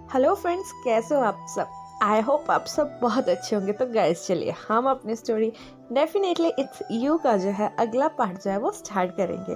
Hello friends, कैसे हो आप सब। आई होप आप सब बहुत अच्छे होंगे। तो गाइस चलिए हम अपनी स्टोरी डेफिनेटली इट्स यू का जो है अगला पार्ट जो है वो स्टार्ट करेंगे।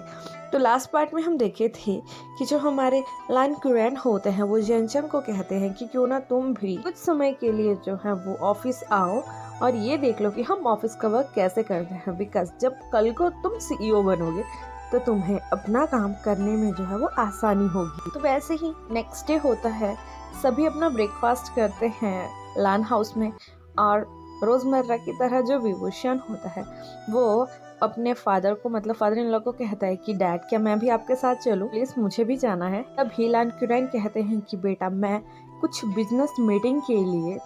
तो लास्ट पार्ट में हम देखे थे कि जो हमारे लान कुरैन होते हैं वो जेंचन को कहते हैं कि क्यों ना तुम भी कुछ समय के लिए जो है वो ऑफिस आओ और ये देख लो कि हम ऑफिस का वर्क कैसे करते हैं। बिकॉज जब कल को तुम सीईओ बनोगे तो तुम्हें अपना काम करने में जो है वो आसानी होगी। तो वैसे ही नेक्स्ट डे होता है, सभी अपना ब्रेकफास्ट करते हैं लान हाउस में और रोज़मर्रा की तरह जो विभूषण होता है वो अपने फादर को मतलब फादर इन लॉ को कहता है कि डैड क्या मैं भी आपके साथ चलूं, प्लीज मुझे भी जाना है। तभी लान कुरैन कहते हैं कि बेटा मैं कुछ बिजनेस मीटिंग के लिए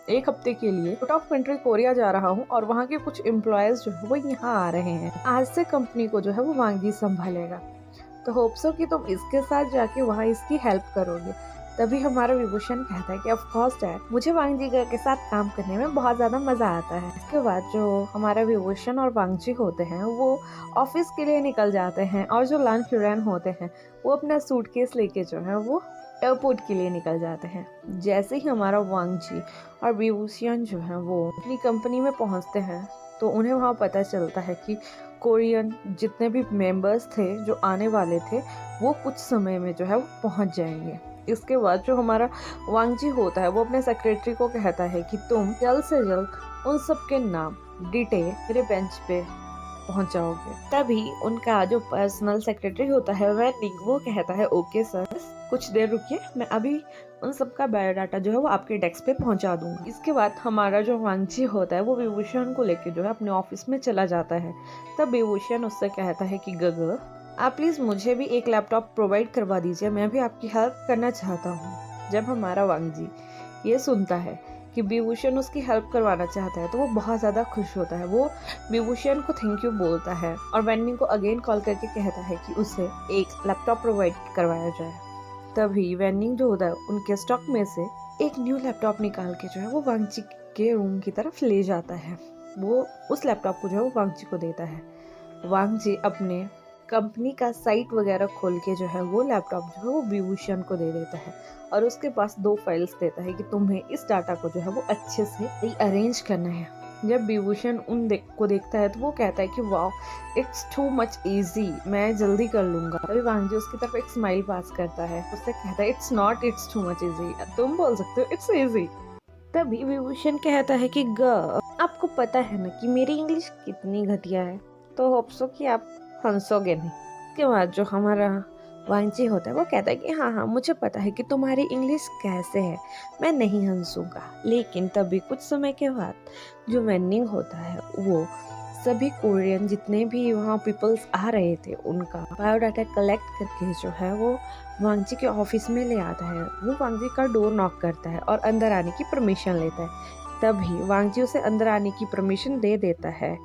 एक हफ्ते के लिए आउट ऑफ कंट्री कोरिया जा रहा हूँ और वहाँ के कुछ एम्प्लॉयज जो है वो यहाँ आ रहे हैं। आज से कंपनी को जो है वो वांगजी संभालेगा, तो होप सो कि तुम इसके साथ जाके वहाँ इसकी हेल्प करोगे। तभी हमारा विभूषण कहता है कि ऑफ कोर्स डैड, मुझे वांगजी के साथ काम करने में बहुत ज़्यादा मज़ा आता है। इसके बाद जो हमारा विभूषण और वांगजी होते हैं वो ऑफिस के लिए निकल जाते हैं और जो लान कुरैन होते हैं वो अपना सूटकेस लेके जो है वो एयरपोर्ट के लिए निकल जाते हैं। जैसे ही हमारा वांगजी और विभूषण जो है वो अपनी कंपनी में पहुंचते हैं तो उन्हें वहाँ पता चलता है कि कोरियन जितने भी मेंबर्स थे जो आने वाले थे वो कुछ समय में जो है वो पहुंच जाएंगे। इसके बाद जो हमारा वांगजी होता है वो अपने सेक्रेटरी को कहता है कि तुम जल्द से जल्द उन सब के नाम डिटेल मेरे बेंच पे पहुंचाओगे। तभी उनका जो पर्सनल सेक्रेटरी होता है वो कहता है ओके सर, कुछ देर रुकिए, मैं अभी उन सबका बायोडाटा जो है वो आपके डेस्क पे पहुंचा दूंगा। इसके बाद हमारा जो वांगजी होता है वो विभूषण को लेके जो है अपने ऑफिस में चला जाता है। तब विभूषण उससे कहता है कि गग आप प्लीज मुझे भी एक लैपटॉप प्रोवाइड करवा दीजिए, मैं भी आपकी हेल्प करना चाहता हूँ। जब हमारा वांगजी ये सुनता है कि विभूषण उसकी हेल्प करवाना चाहता है तो वो बहुत ज़्यादा खुश होता है। वो विभूषण को थैंक यू बोलता है और वेन्निंग को अगेन कॉल करके कहता है कि उसे एक लैपटॉप प्रोवाइड करवाया जाए। तभी वेन्निंग जो होता है उनके स्टॉक में से एक न्यू लैपटॉप निकाल के जो है वो वांगजी के रूम की तरफ ले जाता है। वो उस लैपटॉप को जो है वो वांगजी को देता है। वांगजी अपने कंपनी का साइट वगैरह खोल के जो है वो लैपटॉप जो है वो विभूषण को दे देता है और उसके पास 2 फाइल्स देता है कि तुम्हें इस डाटा को जो है वो अच्छे से अरेंज करना है। जब विभूषण को देखता है तो वो कहता है कि वाह इट्स टू मच इजी, मैं जल्दी कर लूंगा। तभी वांगजी उसकी तरफ एक स्माइल पास करता है, उससे कहता है it's not it's too much easy, तुम बोल सकते हो इट्स इजी। तभी विभूषण कहता है कि आपको पता है ना कि मेरी इंग्लिश कितनी घटिया है, तो होप सो कि आप हंसोगे नहीं। उसके बाद जो हमारा वांगजी होता है वो कहता है कि हाँ हाँ मुझे पता है कि तुम्हारी इंग्लिश कैसे है, मैं नहीं हंसूंगा। लेकिन तभी कुछ समय के बाद जो वेन्निंग होता है वो सभी कोरियन जितने भी वहाँ पीपल्स आ रहे थे उनका बायोडाटा कलेक्ट करके जो है वो वांगजी के ऑफिस में ले आता है। वो वांगजी का डोर नॉक करता है और अंदर आने की परमिशन लेता है। तभी वांगजी उसे अंदर आने की परमिशन दे देता है।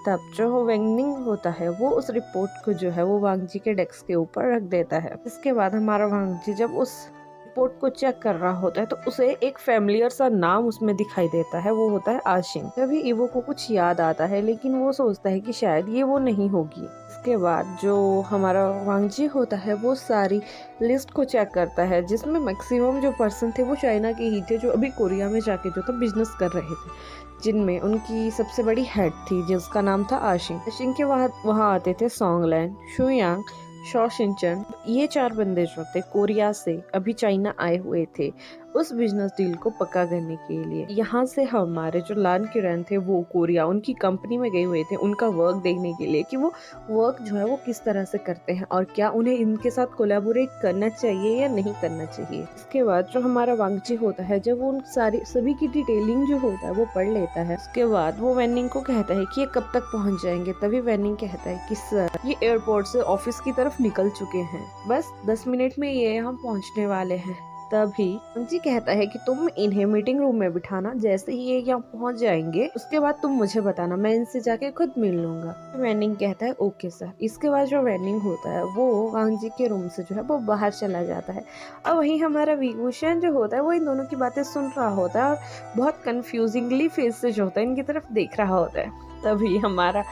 तब जो वेन्निंग होता है वो उस रिपोर्ट को जो है वो वांगजी के डेस्क के ऊपर रख देता है। इसके बाद हमारा वांगजी जब उस रिपोर्ट को चेक कर रहा होता है तो उसे एक फैमिलियर सा नाम उसमें दिखाई देता है, वो होता है आशिंग। तभी ईवो को कुछ याद आता है लेकिन वो सोचता है कि शायद ये वो नहीं होगी। इसके बाद जो हमारा वांगजी होता है वो सारी लिस्ट को चेक करता है जिसमें मैक्सिमम जो पर्सन थे वो चाइना के ही थे जो अभी कोरिया में जाके जो था बिजनेस कर रहे थे, जिनमें उनकी सबसे बड़ी हेड थी जिसका नाम था आशिंग। आशिंग के वहाँ आते थे सोंगलैन, शुयांग, शॉ शिनचन। ये 4 बंदे जो थे कोरिया से अभी चाइना आए हुए थे उस बिजनेस डील को पक्का करने के लिए। यहाँ से हमारे जो लान कुरैन थे वो कोरिया उनकी कंपनी में गए हुए थे उनका वर्क देखने के लिए कि वो वर्क जो है वो किस तरह से करते हैं और क्या उन्हें इनके साथ कोलैबोरेट करना चाहिए या नहीं करना चाहिए। इसके बाद जो हमारा वांगजी होता है जब वो उन सभी की डिटेलिंग जो होता है वो पढ़ लेता है, उसके बाद वो वेन्निंग को कहता है कि ये कब तक पहुंच जाएंगे। तभी वेन्निंग कहता है कि सर ये एयरपोर्ट से ऑफिस की तरफ निकल चुके हैं, बस 10 मिनट में ये यहाँ पहुँचने वाले हैं। तभी वांगजी कहता है कि तुम इन्हें मीटिंग रूम में बिठाना, जैसे ही ये यहाँ पहुंच जाएंगे उसके बाद तुम मुझे बताना, मैं इनसे जाके खुद मिल लूंगा। वेन्निंग कहता है ओके सर। इसके बाद जो वेन्निंग होता है वो वांगजी के रूम से जो है वो बाहर चला जाता है और वहीं हमारा विभूषण जो होता है वो इन दोनों की बातें सुन रहा होता है और बहुत कंफ्यूजिंगली फेस से जो होता है इनकी तरफ देख रहा होता है। तभी हमारा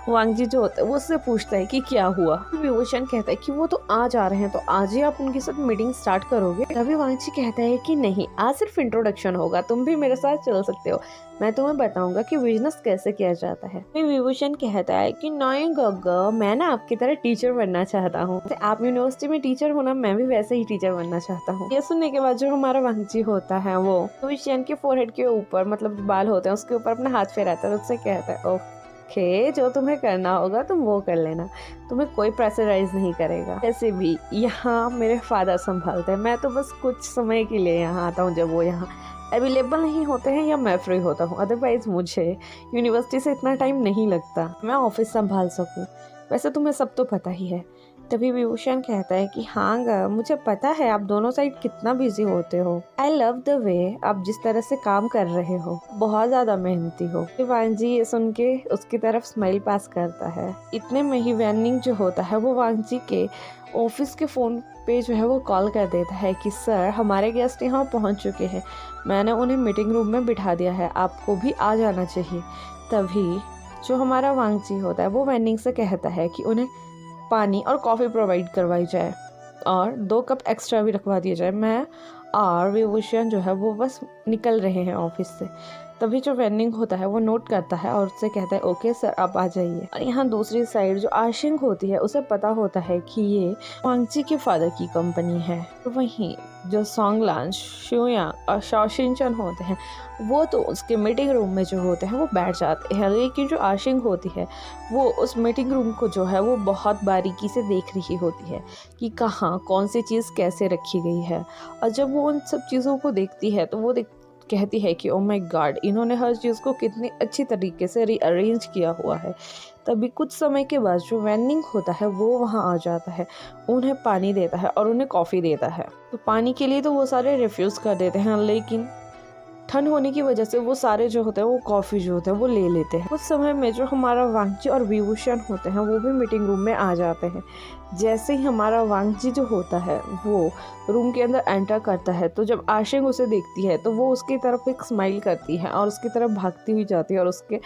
वांग जी जो होता है वो उससे पूछता है कि क्या हुआ। विभूषण कहता है कि वो तो आज आ रहे हैं, तो आज ही आप उनके साथ मीटिंग स्टार्ट करोगे। तभी वांग जी कहता है कि नहीं, आज सिर्फ इंट्रोडक्शन होगा, तुम भी मेरे साथ चल सकते हो, मैं तुम्हें बताऊंगा कि बिजनेस कैसे किया जाता है। विभूषण कहता है कि नहीं गग्गा, मैं ना आपकी तरह टीचर बनना चाहता हूँ, आप यूनिवर्सिटी में टीचर हो ना, मैं भी वैसे ही टीचर बनना चाहता हूँ। ये सुनने के बाद जो हमारा वांग जी होता है वो विभूषण के फोरहेड के ऊपर, मतलब जो बाल होते हैं उसके ऊपर अपना हाथ फेराता है, उससे कहता है ओके, जो तुम्हें करना होगा तुम वो कर लेना, तुम्हें कोई प्रेशराइज नहीं करेगा। वैसे भी यहाँ मेरे फादर संभालते हैं, मैं तो बस कुछ समय के लिए यहाँ आता हूँ जब वो यहाँ अवेलेबल नहीं होते हैं या मैं फ्री होता हूँ, अदरवाइज मुझे यूनिवर्सिटी से इतना टाइम नहीं लगता मैं ऑफिस संभाल सकूँ। वैसे तुम्हें सब तो पता ही है। तभी विभूषण कहता है कि हाँ गा, मुझे पता है आप दोनों साइड कितना बिजी होते हो। आई लव द वे आप जिस तरह से काम कर रहे हो, बहुत ज्यादा मेहनती हो। वांग जी ये सुन के उसकी तरफ स्माइल पास करता है। इतने में ही वैनिंग जो होता है वो वांग जी के ऑफिस के फोन पे जो है वो कॉल कर देता है कि सर हमारे गेस्ट यहाँ पहुँच चुके हैं, मैंने उन्हें मीटिंग रूम में बिठा दिया है, आपको भी आ जाना चाहिए। तभी जो हमारा वांग जी होता है वो वैनिंग से कहता है कि उन्हें पानी और कॉफ़ी प्रोवाइड करवाई जाए और 2 कप एक्स्ट्रा भी रखवा दिया जाए। मैं और विभूषण जो है वो बस निकल रहे हैं ऑफिस से। तभी जो वेनिंग होता है वो नोट करता है और उससे कहता है ओके सर आप आ जाइए। और यहाँ दूसरी साइड जो आशिंग होती है उसे पता होता है कि ये वांग जी के फादर की कंपनी है। तो वहीं जो सोंगलान, शुयांग और शाओशिनचन होते हैं वो तो उसके मीटिंग रूम में जो होते हैं वो बैठ जाते हैं, लेकिन जो आशिंग होती है वो उस मीटिंग रूम को जो है वो बहुत बारीकी से देख रही होती है कि कहाँ कौन सी चीज़ कैसे रखी गई है। और जब वो उन सब चीज़ों को देखती है तो वो कहती है कि ओ माय गॉड, इन्होंने हर चीज़ को कितनी अच्छी तरीके से रीअरेंज किया हुआ है। तभी कुछ समय के बाद जो वैनिंग होता है वो वहाँ आ जाता है, उन्हें पानी देता है और उन्हें कॉफ़ी देता है। तो पानी के लिए तो वो सारे रिफ्यूज़ कर देते हैं, लेकिन ठंड होने की वजह से वो सारे जो होते हैं वो कॉफ़ी जो होते हैं वो ले लेते हैं। कुछ समय में जो हमारा वांग जी और विभूषण होते हैं वो भी मीटिंग रूम में आ जाते हैं। जैसे ही हमारा वांग जी जो होता है वो रूम के अंदर एंटर करता है तो जब आशिंग उसे देखती है तो वो उसकी तरफ एक स्माइल करती है और उसकी तरफ भागती हुई जाती है और उसके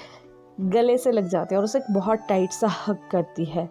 गले से लग जाती है और उसे बहुत टाइट सा हग करती है।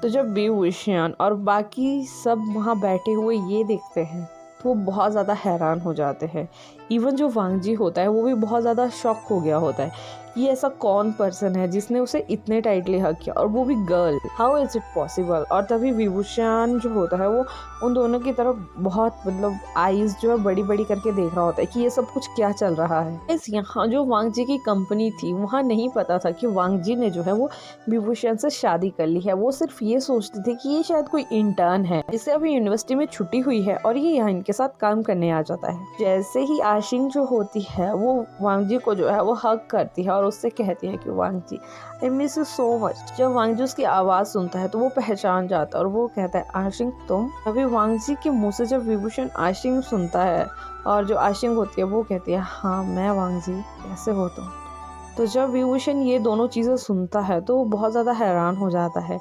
तो जब विभूषण और बाकी सब वहाँ बैठे हुए ये देखते हैं तो वो बहुत ज़्यादा हैरान हो जाते हैं। इवन जो वांग जी होता है वो भी बहुत ज़्यादा शॉक हो गया होता है कि ऐसा कौन पर्सन है जिसने उसे इतने टाइटली हग किया और वो भी girl, how is it possible. और तभी विभूषण जो होता है वो उन दोनों की तरफ बहुत मतलब आईज जो है बड़ी बड़ी करके देख रहा होता है कि ये सब कुछ क्या चल रहा है। इस यहाँ जो वांग जी की कंपनी थी वहाँ नहीं पता था कि वांग जी ने जो है वो विभूषण से शादी कर ली है। वो सिर्फ ये सोचते थे कि ये शायद कोई इंटर्न है जिसे अभी यूनिवर्सिटी में छुट्टी हुई है और ये यहाँ इनके साथ काम करने आ जाता है। जैसे ही आशिंग जो होती है वो वांग जी को जो है वो हग करती है और उससे कहती है कि Wang Ji I miss you so much. जब वांग जी उसकी आवाज़ सुनता है तो वो पहचान जाता है और वो कहता है आशिंग तुम। अभी वांग जी के मुंह से जब विभूषण आशिंग सुनता है और जो आशिंग होती है वो कहती है हाँ मैं वांग जी, कैसे हो तुम। तो जब विभूषण ये दोनों चीज़ें सुनता है तो वो बहुत ज़्यादा हैरान हो जाता है।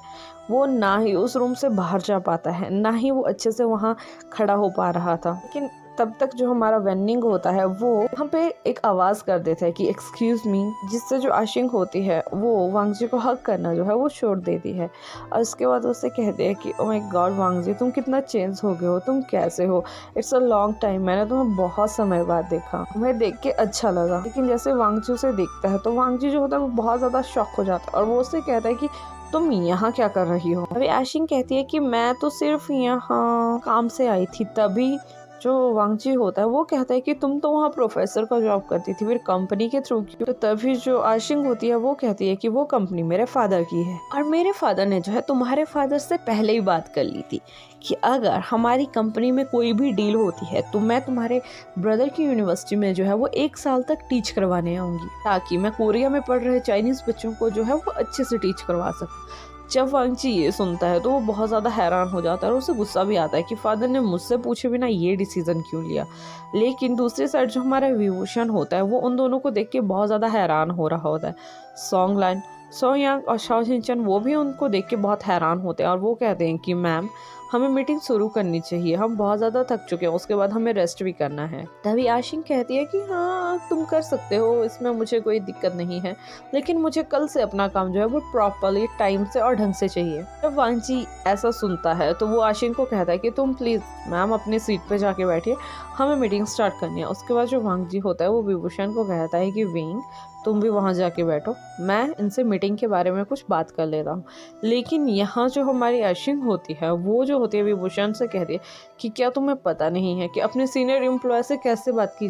वो ना ही उस रूम से बाहर जा पाता है, ना ही वो अच्छे से वहाँ खड़ा हो पा रहा था। लेकिन तब तक जो हमारा वेनिंग होता है वो वहाँ पे एक आवाज़ कर देता है कि एक्सक्यूज़ मी, जिससे जो आशिंग होती है वो वांग जी को हक करना जो है वो छोड़ देती है। और उसके बाद उससे कहते हैं कि ओ माय गॉड वांग जी तुम कितना चेंज हो गए हो, तुम कैसे हो, इट्स अ लॉन्ग टाइम, मैंने तुम्हें बहुत समय बाद देखा, तुम्हें देख के अच्छा लगा। लेकिन जैसे वांग जी उसे देखता है तो वांग जी जो होता है वो बहुत ज़्यादा शॉक हो जाता है और वो उससे कहता है कि तुम यहाँ क्या कर रही हो। अभी आशिंग कहती है कि मैं तो सिर्फ यहाँ काम से आई थी। तभी जो वांग जी होता है वो कहता है कि तुम तो वहाँ प्रोफेसर का जॉब करती थी, फिर कंपनी के थ्रू क्यों। तो तभी जो आशिंग होती है वो कहती है कि वो कंपनी मेरे फादर की है और मेरे फादर ने जो है तुम्हारे फादर से पहले ही बात कर ली थी कि अगर हमारी कंपनी में कोई भी डील होती है तो मैं तुम्हारे ब्रदर की यूनिवर्सिटी में जो है वो 1 साल तक टीच करवाने आऊँगी ताकि मैं कोरिया में पढ़ रहे चाइनीज़ बच्चों को जो है वो अच्छे से टीच करवा सकूँ। जब वांग जी ये सुनता है तो वो बहुत ज़्यादा हैरान हो जाता है और उसे गुस्सा भी आता है कि फादर ने मुझसे पूछे बिना ये डिसीज़न क्यों लिया। लेकिन दूसरी साइड जो हमारा विभूषण होता है वो उन दोनों को देख के बहुत ज़्यादा हैरान हो रहा होता है। सोंगलान, सोयांग और शाओशिनचन वो भी उनको देख के बहुत हैरान होते हैं और वो कहते हैं कि मैम हमें मीटिंग शुरू करनी चाहिए, हम बहुत ज़्यादा थक चुके हैं, उसके बाद हमें रेस्ट भी करना है। तभी आशिंग कहती है कि हाँ तुम कर सकते हो, इसमें मुझे कोई दिक्कत नहीं है, लेकिन मुझे कल से अपना काम जो है वो प्रॉपरली टाइम से और ढंग से चाहिए। जब वांग जी ऐसा सुनता है तो वो आशिंग को कहता है कि तुम प्लीज़ मैम अपनी सीट पे जाके बैठिए, हमें मीटिंग स्टार्ट करनी है। उसके बाद जो वांग जी होता है वो विभूषण को कहता है कि विंग तुम भी वहाँ जाके बैठो, मैं इनसे मीटिंग के बारे में कुछ बात कर लेता हूँ। लेकिन यहाँ जो हमारी आशिंग होती है वो जो होती है विभूषण से कहती है कि क्या तुम्हें पता नहीं है कि अपने सीनियर एम्प्लॉय से कैसे बात की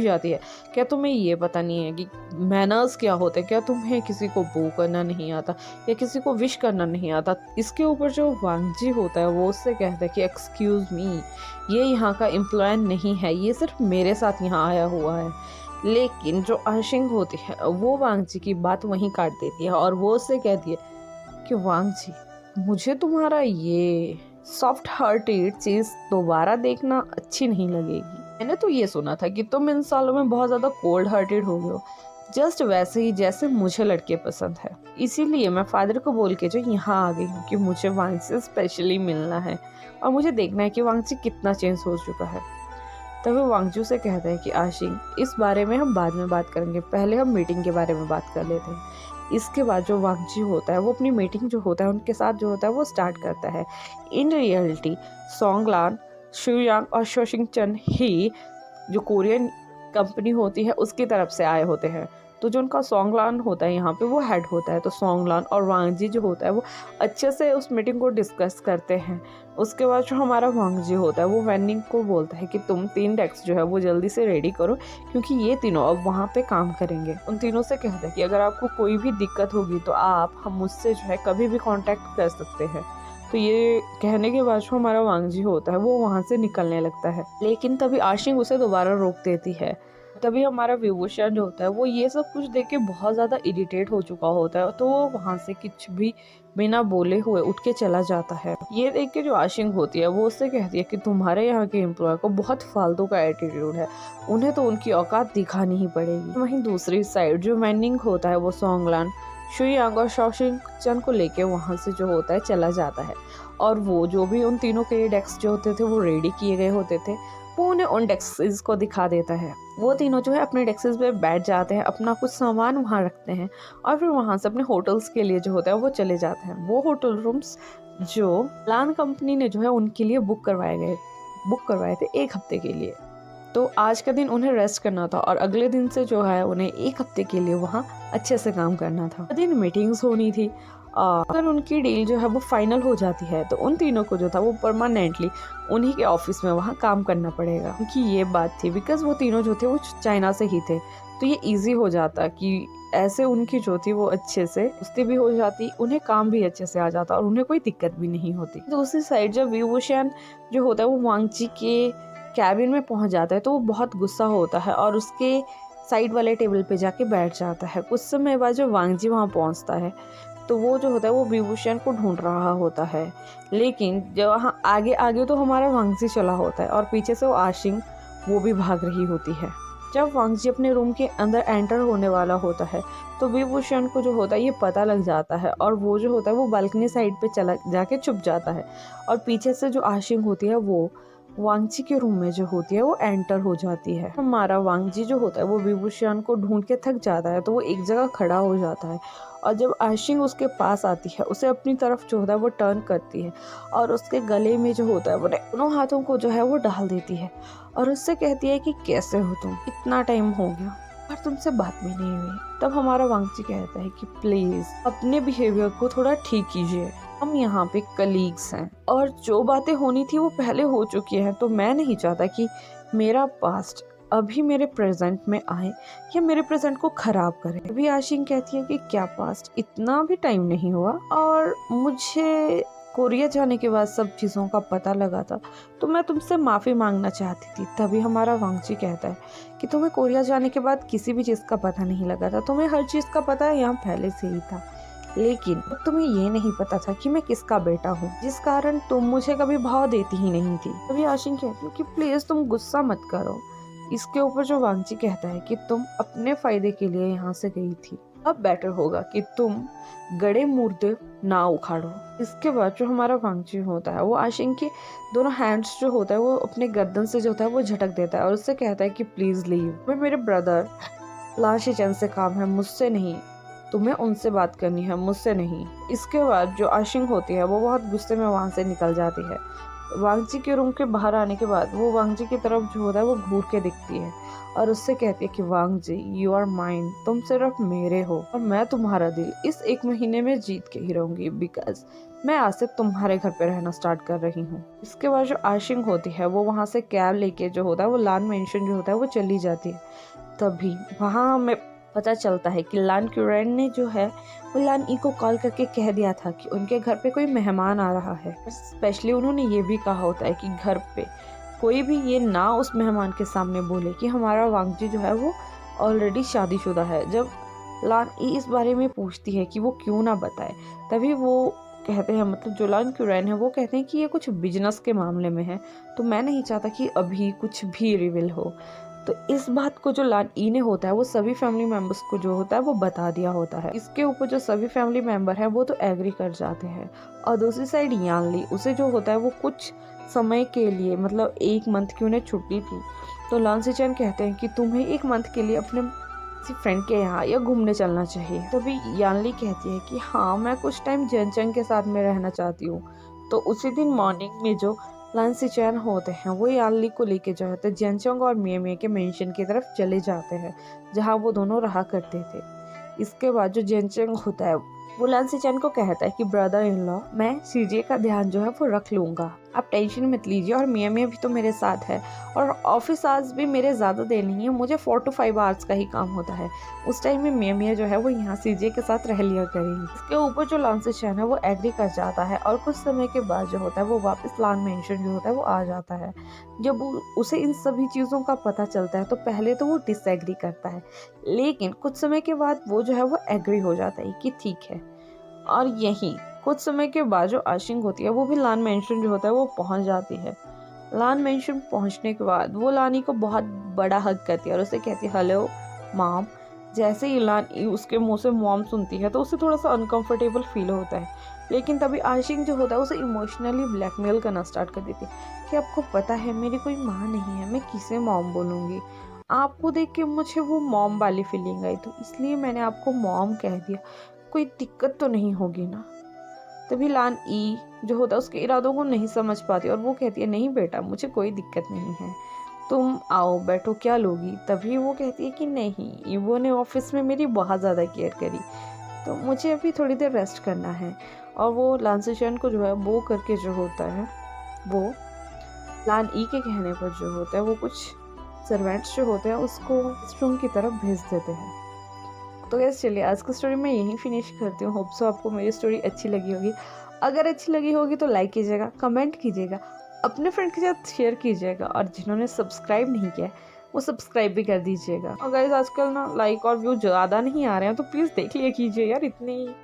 जाती है? क्या तुम्हें ये पता नहीं है कि मैनर्स क्या होते हैं? क्या तुम्हें किसी को बो करना नहीं आता या किसी को विश करना नहीं आता? इसके ऊपर जो वांग जी होता है वो उससे कहता है कि एक्सक्यूज़ मी, ये यहाँ का एम्प्लॉय नहीं है, ये सिर्फ मेरे साथ यहाँ आया हुआ है। लेकिन जो आशिंग होती है वो वांग जी की बात वहीं काट देती है और वो उससे कहती है कि वांग जी, मुझे तुम्हारा ये सॉफ्ट हार्टेड चीज़ दोबारा देखना अच्छी नहीं लगेगी। मैंने तो ये सुना था कि तुम इन सालों में बहुत ज़्यादा कोल्ड हार्टेड हो गए हो, जस्ट वैसे ही जैसे मुझे लड़के पसंद है। इसीलिए मैं फादर को बोल के जो यहाँ आ गई हूँ कि मुझे वांग से स्पेशली मिलना है और मुझे देखना है कि वांग जी कितना चेंज हो चुका है। तभी वांगजू से कहता है कि आशिंग इस बारे में हम बाद में बात करेंगे, पहले हम मीटिंग के बारे में बात कर लेते हैं। इसके बाद जो वांगजी होता है वो अपनी मीटिंग जो होता है उनके साथ जो होता है वो स्टार्ट करता है। इन रियलिटी सोंगलान, शुयांग और शोशिंगचन ही जो कोरियन कंपनी होती है उसकी तरफ से आए होते हैं। तो जो उनका सोंगलान होता है यहाँ पे वो हेड होता है, तो सोंगलान और वांगजी जो होता है वो अच्छे से उस मीटिंग को डिस्कस करते हैं। उसके बाद जो हमारा वांगजी होता है वो वैनिंग को बोलता है कि तुम 3 डेस्क जो है वो जल्दी से रेडी करो, क्योंकि ये तीनों अब वहाँ पे काम करेंगे। उन तीनों से कहता है कि अगर आपको कोई भी दिक्कत होगी तो हम मुझसे जो है कभी भी कॉन्टैक्ट कर सकते हैं। तो ये कहने के बाद जो हमारा वांगजी होता है वो वहाँ से निकलने लगता है, लेकिन तभी आशिंग उसे दोबारा रोक देती है। तभी हमारा विभूषण जो होता है वो ये सब कुछ देख के बहुत ज़्यादा इरिटेट हो चुका होता है, तो वो वहाँ से कुछ भी बिना बोले हुए उठ के चला जाता है। ये देख के जो आशिंग होती है वो उससे कहती है कि तुम्हारे यहाँ के एम्प्लॉय को बहुत फालतू का एटीट्यूड है, उन्हें तो उनकी औकात दिखानी ही पड़ेगी। वहीं दूसरी साइड जो मैनिंग होता है वो सोंगलान, शुयांग और शोशिंगचन को लेके वहाँ से जो होता है चला जाता है, और वो जो भी उन तीनों के डेस्क जो होते थे वो रेडी किए गए होते थे वो उन्हें उन डेस्क्स को दिखा देता है। वो तीनों जो है अपने डेस्क्स पे बैठ जाते हैं, अपना कुछ सामान वहाँ रखते हैं और फिर वहाँ से अपने होटल्स के लिए जो होता है वो चले जाते हैं। वो होटल रूम्स जो लान कंपनी ने जो है उनके लिए बुक करवाए थे 1 हफ्ते के लिए। तो आज का दिन उन्हें रेस्ट करना था और अगले दिन से जो है उन्हें 1 हफ्ते के लिए वहाँ अच्छे से काम करना था। दिन मीटिंग्स होनी थी, अगर उनकी डील जो है वो फाइनल हो जाती है तो उन तीनों को जो था वो परमानेंटली उन्हीं के ऑफिस में वहाँ काम करना पड़ेगा। उनकी ये बात थी बिकॉज वो तीनों जो थे वो चाइना से ही थे, तो ये इजी हो जाता कि ऐसे उनकी जो थी वो अच्छे से दोस्ती भी हो जाती, उन्हें काम भी अच्छे से आ जाता और उन्हें कोई दिक्कत भी नहीं होती। दूसरी साइड जब विभूषण जो होता है वो वांगजी के कैबिन में पहुँच जाता है तो वो बहुत गुस्सा होता है और उसके साइड वाले टेबल पे जाके बैठ जाता है। कुछ समय बाद जब वांगजी वहाँ पहुँचता है तो वो जो होता है वो विभूषण को ढूंढ रहा होता है, लेकिन जब वहाँ आगे आगे तो हमारा वांगजी चला होता है और पीछे से वो आशिंग वो भी भाग रही होती है। जब वांगजी अपने रूम के अंदर एंटर होने वाला होता है तो विभूषण को जो होता है ये पता लग जाता है और वो जो होता है वो बालकनी साइड पे चला जाके छुप जाता है और पीछे से जो आशिंग होती है वो वांगजी के रूम में जो होती है वो एंटर हो जाती है। हमारा वांगजी जो होता है वो विभूषण को ढूंढ के थक जाता है तो वो एक जगह खड़ा हो जाता है और जब आशिंग उसके पास आती है उसे अपनी तरफ जो होता है वो टर्न करती है और उसके गले में जो होता है वो दोनों हाथों को जो है वो डाल देती है और उससे कहती है कि कैसे हो तुम, इतना टाइम हो गया और तुमसे बात भी नहीं हुई। तब हमारा वांगजी कहता है कि प्लीज अपने बिहेवियर को थोड़ा ठीक कीजिए, हम यहाँ पे कलीग्स हैं और जो बातें होनी थी वो पहले हो चुकी हैं, तो मैं नहीं चाहता कि मेरा पास्ट अभी मेरे प्रेजेंट में आए या मेरे प्रेजेंट को खराब करे। अभी आशिंग कहती है कि क्या पास्ट, इतना भी टाइम नहीं हुआ और मुझे कोरिया जाने के बाद सब चीज़ों का पता लगा था तो मैं तुमसे माफ़ी मांगना चाहती थी। तभी हमारा वांगजी कहता है कि तुम्हें कोरिया जाने के बाद किसी भी चीज़ का पता नहीं लगा था, तुम्हें हर चीज़ का पता यहाँ पहले से ही था, लेकिन तुम्हें ये नहीं पता था कि मैं किसका बेटा हूँ, जिस कारण तुम मुझे कभी भाव देती ही नहीं थी। तभी आशिंग कहती है कि प्लीज तुम गुस्सा मत करो। इसके ऊपर जो वांगजी कहता है कि तुम अपने फायदे के लिए यहाँ से गई थी अब बेटर होगा कि तुम गड़े मुर्दे ना उखाड़ो। इसके बाद जो हमारा वांगजी होता है वो आशिंग के दोनों हैंड्स जो होता है वो अपने गर्दन से जो होता है वो झटक देता है और उससे कहता है कि प्लीज लीव, मैं मेरे ब्रदर लान शीचेन से काम है, मुझसे नहीं। तुम्हें उनसे बात करनी है, मुझसे नहीं। इसके बाद जो आशिंग होती है वो बहुत गुस्से में वहां से निकल जाती है। वांगजी के रूम के बाहर आने के बाद वो वांगजी की तरफ जो होता है वो घूर के दिखती है और उससे कहती है कि वांगजी यू आर माइन, तुम सिर्फ मेरे हो और मैं तुम्हारा दिल इस 1 महीने में जीत के ही रहूंगी, बिकॉज मैं आज से तुम्हारे घर पे रहना स्टार्ट कर रही हूँ। इसके बाद जो आशिंग होती है वो वहाँ से कैब लेके जो होता है वो लान मेंशन जो होता है वो चली जाती है। तभी वहाँ हमें पता चलता है कि लान क्यूरेन ने जो है वो लान ई को कॉल करके कह दिया था कि उनके घर पे कोई मेहमान आ रहा है। स्पेशली उन्होंने ये भी कहा होता है कि घर पे कोई भी ये ना उस मेहमान के सामने बोले कि हमारा वांगजी जो है वो ऑलरेडी शादीशुदा है। जब लान ई इस बारे में पूछती है कि वो क्यों ना बताए, तभी वो कहते हैं, मतलब जो लान क्यूरेन है वो कहते हैं कि ये कुछ बिजनेस के मामले में है, तो मैं नहीं चाहता कि अभी कुछ भी रिवील हो। तो इस बात को जो लान ई ने होता है वो सभी फैमिली मेंबर्स को जो होता है वो बता दिया होता है। इसके ऊपर जो सभी फैमिली मेंबर है वो तो एग्री कर जाते हैं और दूसरी साइड यान ली, उसे जो होता है वो कुछ समय के लिए, मतलब 1 मंथ की उन्हें छुट्टी थी। तो लान शीचेन कहते हैं कि तुम्हें 1 मंथ के लिए अपने किसी फ्रेंड के यहाँ या घूमने चलना चाहिए। तभी यान ली कहती है कि हाँ मैं कुछ टाइम जेनचंग के साथ में रहना चाहती हूँ। तो उसी दिन मॉर्निंग में जो लान शीचेन होते हैं वो यान ली को लेके जो है जेनचंग और मिया मिया के मेंशन की तरफ चले जाते हैं जहाँ वो दोनों रहा करते थे। इसके बाद जो जेनचंग होता है वो लान शीचेन को कहता है कि ब्रदर इन लॉ, मैं सीजे का ध्यान जो है वो रख लूंगा, आप टेंशन मत लीजिए, और मिया मिया भी तो मेरे साथ है और ऑफिस आवर्स भी मेरे ज़्यादा देर नहीं है, मुझे 4 to 5 आवर्स का ही काम होता है। उस टाइम में मिया मिया जो है वो यहाँ सीजे के साथ रह लिया करेंगे। इसके ऊपर जो लान शीचेन है वो एग्री कर जाता है और कुछ समय के बाद जो होता है वो वापस लान मेंशन जो होता है वो आ जाता है। जब उसे इन सभी चीज़ों का पता चलता है तो पहले तो वो डिसएग्री करता है, लेकिन कुछ समय के बाद वो जो है वो एग्री हो जाता है कि ठीक है। और यही कुछ समय के बाद जो आशिंग होती है वो भी लान मेंशन जो होता है वो पहुंच जाती है। लान मेंशन पहुंचने के बाद वो लानी को बहुत बड़ा हक करती है और उसे कहती है हेलो मॉम। जैसे ही लान उसके मुंह से मॉम सुनती है तो उसे थोड़ा सा अनकंफर्टेबल फील होता है, लेकिन तभी आशिंग जो होता है उसे इमोशनली ब्लैकमेल करना स्टार्ट कर देती है कि आपको पता है मेरी कोई माँ नहीं है, मैं किसे मॉम बोलूँगी, आपको देख के मुझे वो मॉम वाली फीलिंग आई तो इसलिए मैंने आपको मॉम कह दिया, कोई दिक्कत तो नहीं होगी ना। तभी लान ई जो होता है उसके इरादों को नहीं समझ पाती और वो कहती है नहीं बेटा मुझे कोई दिक्कत नहीं है, तुम आओ बैठो क्या लोगी। तभी वो कहती है कि नहीं, ईवो ने ऑफिस में मेरी बहुत ज़्यादा केयर करी तो मुझे अभी थोड़ी देर रेस्ट करना है। और वो लान शीचेन को जो है वो करके जो होता है वो लान ई के कहने पर जो होता है वो कुछ सर्वेंट्स जो होते हैं उसको रेस्टरूम की तरफ भेज देते हैं। तो गैस चलिए आज की स्टोरी मैं यहीं फिनिश करती हूँ। होप सो आपको मेरी स्टोरी अच्छी लगी होगी। अगर अच्छी लगी होगी तो लाइक कीजिएगा, कमेंट कीजिएगा, अपने फ्रेंड के साथ शेयर कीजिएगा और जिन्होंने सब्सक्राइब नहीं किया वो सब्सक्राइब भी कर दीजिएगा। और गाइस आजकल ना लाइक और व्यू ज़्यादा नहीं आ रहे हैं तो प्लीज़ देख लिया कीजिए यार, इतनी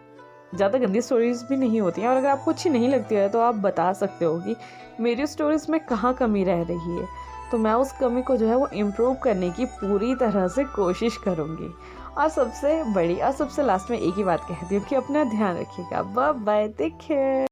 ज़्यादा गंदी स्टोरीज़ भी नहीं होती हैं। और अगर आपको अच्छी नहीं लगती है तो आप बता सकते हो कि मेरी स्टोरीज़ में कहाँ कमी रह रही है, तो मैं उस कमी को जो है वो इम्प्रूव करने की पूरी तरह से कोशिश करूँगी। और सबसे बड़ी और सबसे लास्ट में एक ही बात कहती हूँ कि अपना ध्यान रखिएगा। Bye bye, take care.